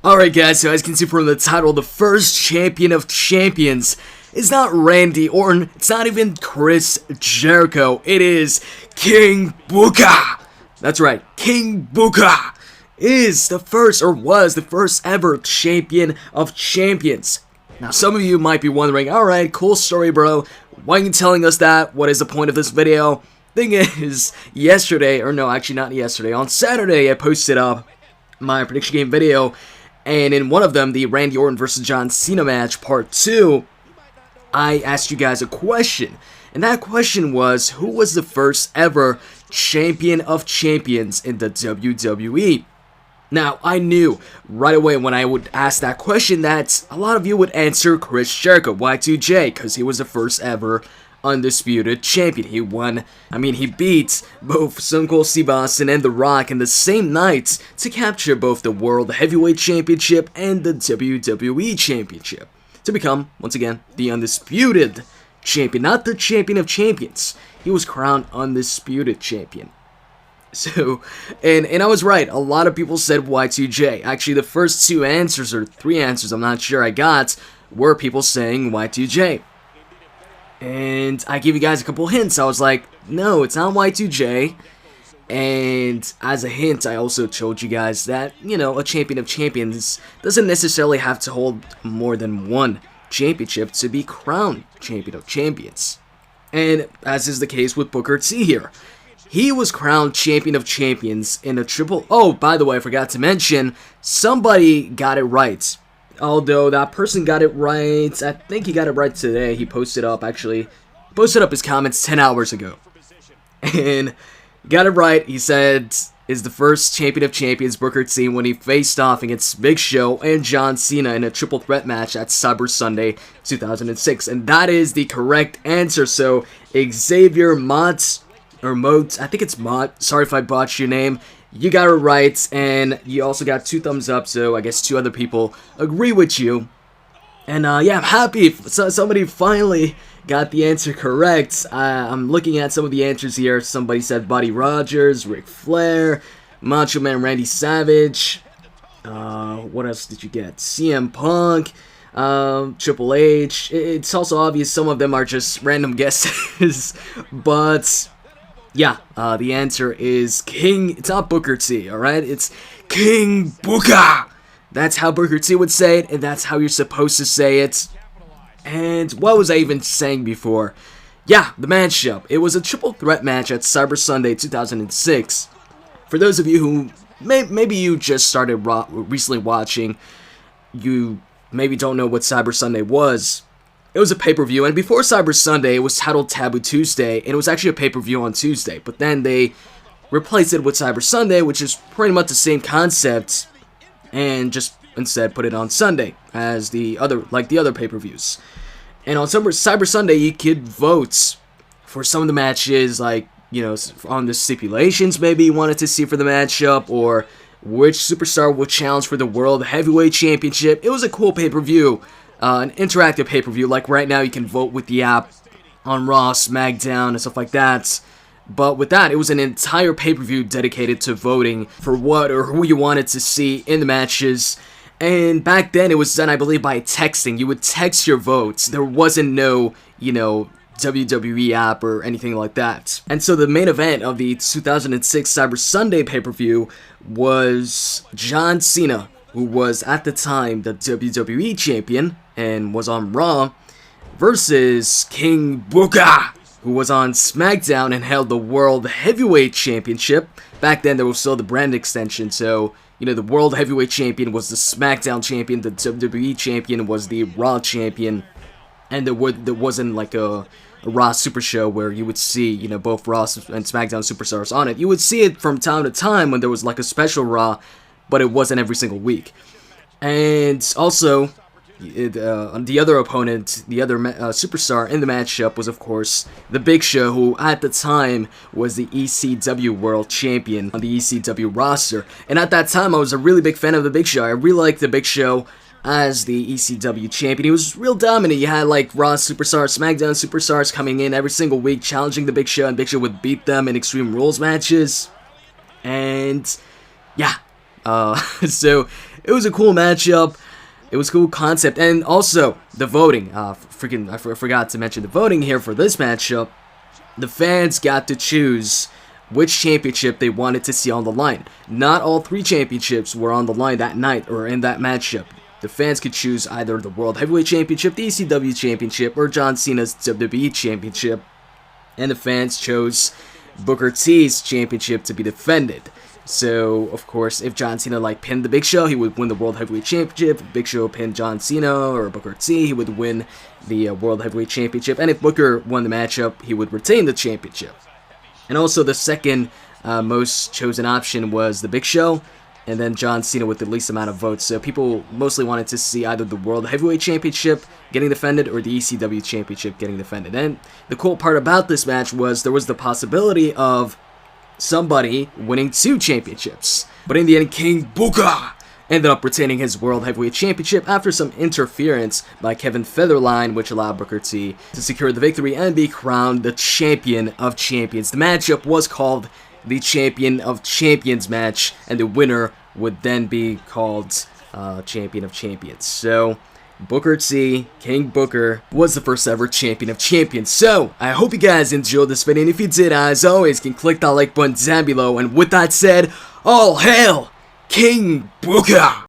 Alright guys, so as you can see from the title, the first champion of champions is not Randy Orton, it's not even Chris Jericho, it is King BOOKAAA! That's right, King BOOKAAA is the first, or was the first ever champion of champions. Now some of you might be wondering, alright, cool story bro, why are you telling us that? What is the point of this video? Thing is, yesterday, or no, actually not yesterday, on Saturday I posted up my prediction game video. And in one of them, the Randy Orton vs. John Cena match, part 2, I asked you guys a question. And that question was, who was the first ever champion of champions in the WWE? Now, I knew right away when I would ask that question that a lot of you would answer Chris Jericho, Y2J, because he was the first ever undisputed champion. He won, he beat both Stone Cold Steve Austin and The Rock in the same night to capture both the World Heavyweight Championship and the WWE Championship to become, once again, the undisputed champion, not the champion of champions. He was crowned undisputed champion. So, and I was right, a lot of people said Y2J. Actually, the first 2 answers, or 3 answers, I'm not sure I got, were people saying Y2J. And I gave you guys a couple hints. I was like, no, it's not Y2J. And as a hint, I also told you guys that, a champion of champions doesn't necessarily have to hold more than one championship to be crowned champion of champions. And as is the case with Booker T here. He was crowned champion of champions in a triple... Oh, by the way, I forgot to mention, somebody got it right. Although that person got it right, I think he got it right today. He posted up his comments 10 hours ago. And got it right. He said, is the first champion of champions Booker T when he faced off against Big Show and John Cena in a triple threat match at Cyber Sunday 2006. And that is the correct answer. So Xavier Motz, I think it's Mott, sorry if I botched your name. You got it right, and you also got 2 thumbs up, so I guess 2 other people agree with you. And yeah, I'm happy somebody finally got the answer correct. I'm looking at some of the answers here. Somebody said Buddy Rogers, Ric Flair, Macho Man Randy Savage. What else did you get? CM Punk, Triple H. It's also obvious some of them are just random guesses, but... yeah, the answer is it's not Booker T, alright? It's King BOOKAAA! That's how Booker T would say it, and that's how you're supposed to say it. And what was I even saying before? Yeah, the matchup. It was a triple threat match at Cyber Sunday 2006. For those of you who, maybe you just started recently watching, you maybe don't know what Cyber Sunday was. It was a pay-per-view, and before Cyber Sunday, it was titled Taboo Tuesday, and it was actually a pay-per-view on Tuesday. But then they replaced it with Cyber Sunday, which is pretty much the same concept, and just instead put it on Sunday as the other pay-per-views. And on Cyber Sunday, you could vote for some of the matches, like, on the stipulations maybe you wanted to see for the matchup, or which superstar would challenge for the World Heavyweight Championship. It was a cool pay-per-view. An interactive pay-per-view, like right now you can vote with the app on Raw, SmackDown, and stuff like that. But with that, it was an entire pay-per-view dedicated to voting for what or who you wanted to see in the matches. And back then, it was done, I believe, by texting. You would text your votes. There wasn't no, WWE app or anything like that. And so the main event of the 2006 Cyber Sunday pay-per-view was John Cena, who was at the time the WWE Champion and was on Raw, versus King BOOKAAA, who was on SmackDown and held the World Heavyweight Championship. Back then, there was still the brand extension, so, the World Heavyweight Champion was the SmackDown Champion, the WWE Champion was the Raw Champion, and there wasn't like a Raw Super Show where you would see, both Raw and SmackDown superstars on it. You would see it from time to time when there was like a special Raw, but it wasn't every single week. And also, the other opponent, the other superstar in the matchup was, of course, the Big Show, who at the time was the ECW World Champion on the ECW roster. And at that time, I was a really big fan of the Big Show. I really liked the Big Show as the ECW Champion. He was real dominant. You had like Raw superstars, SmackDown superstars coming in every single week, challenging the Big Show, and Big Show would beat them in Extreme Rules matches. And yeah, so it was a cool matchup. It was a cool concept. And also, the voting. I forgot to mention the voting here for this matchup. The fans got to choose which championship they wanted to see on the line. Not all 3 championships were on the line that night or in that matchup. The fans could choose either the World Heavyweight Championship, the ECW Championship, or John Cena's WWE Championship. And the fans chose Booker T's championship to be defended. So, of course, if John Cena pinned the Big Show, he would win the World Heavyweight Championship. If Big Show pinned John Cena or Booker T, he would win the World Heavyweight Championship. And if Booker won the matchup, he would retain the championship. And also, the second most chosen option was the Big Show, and then John Cena with the least amount of votes. So people mostly wanted to see either the World Heavyweight Championship getting defended or the ECW Championship getting defended. And the cool part about this match was there was the possibility of somebody winning 2 championships. But in the end, King BOOKAAA ended up retaining his World Heavyweight Championship after some interference by Kevin Federline, which allowed Booker T to secure the victory and be crowned the Champion of Champions. The matchup was called the Champion of Champions match, and the winner would then be called Champion of Champions. So, Booker T, King Booker, was the first ever Champion of Champions. So, I hope you guys enjoyed this video, and if you did, as always, you can click that like button down below, and with that said, all hail King BOOKAAA!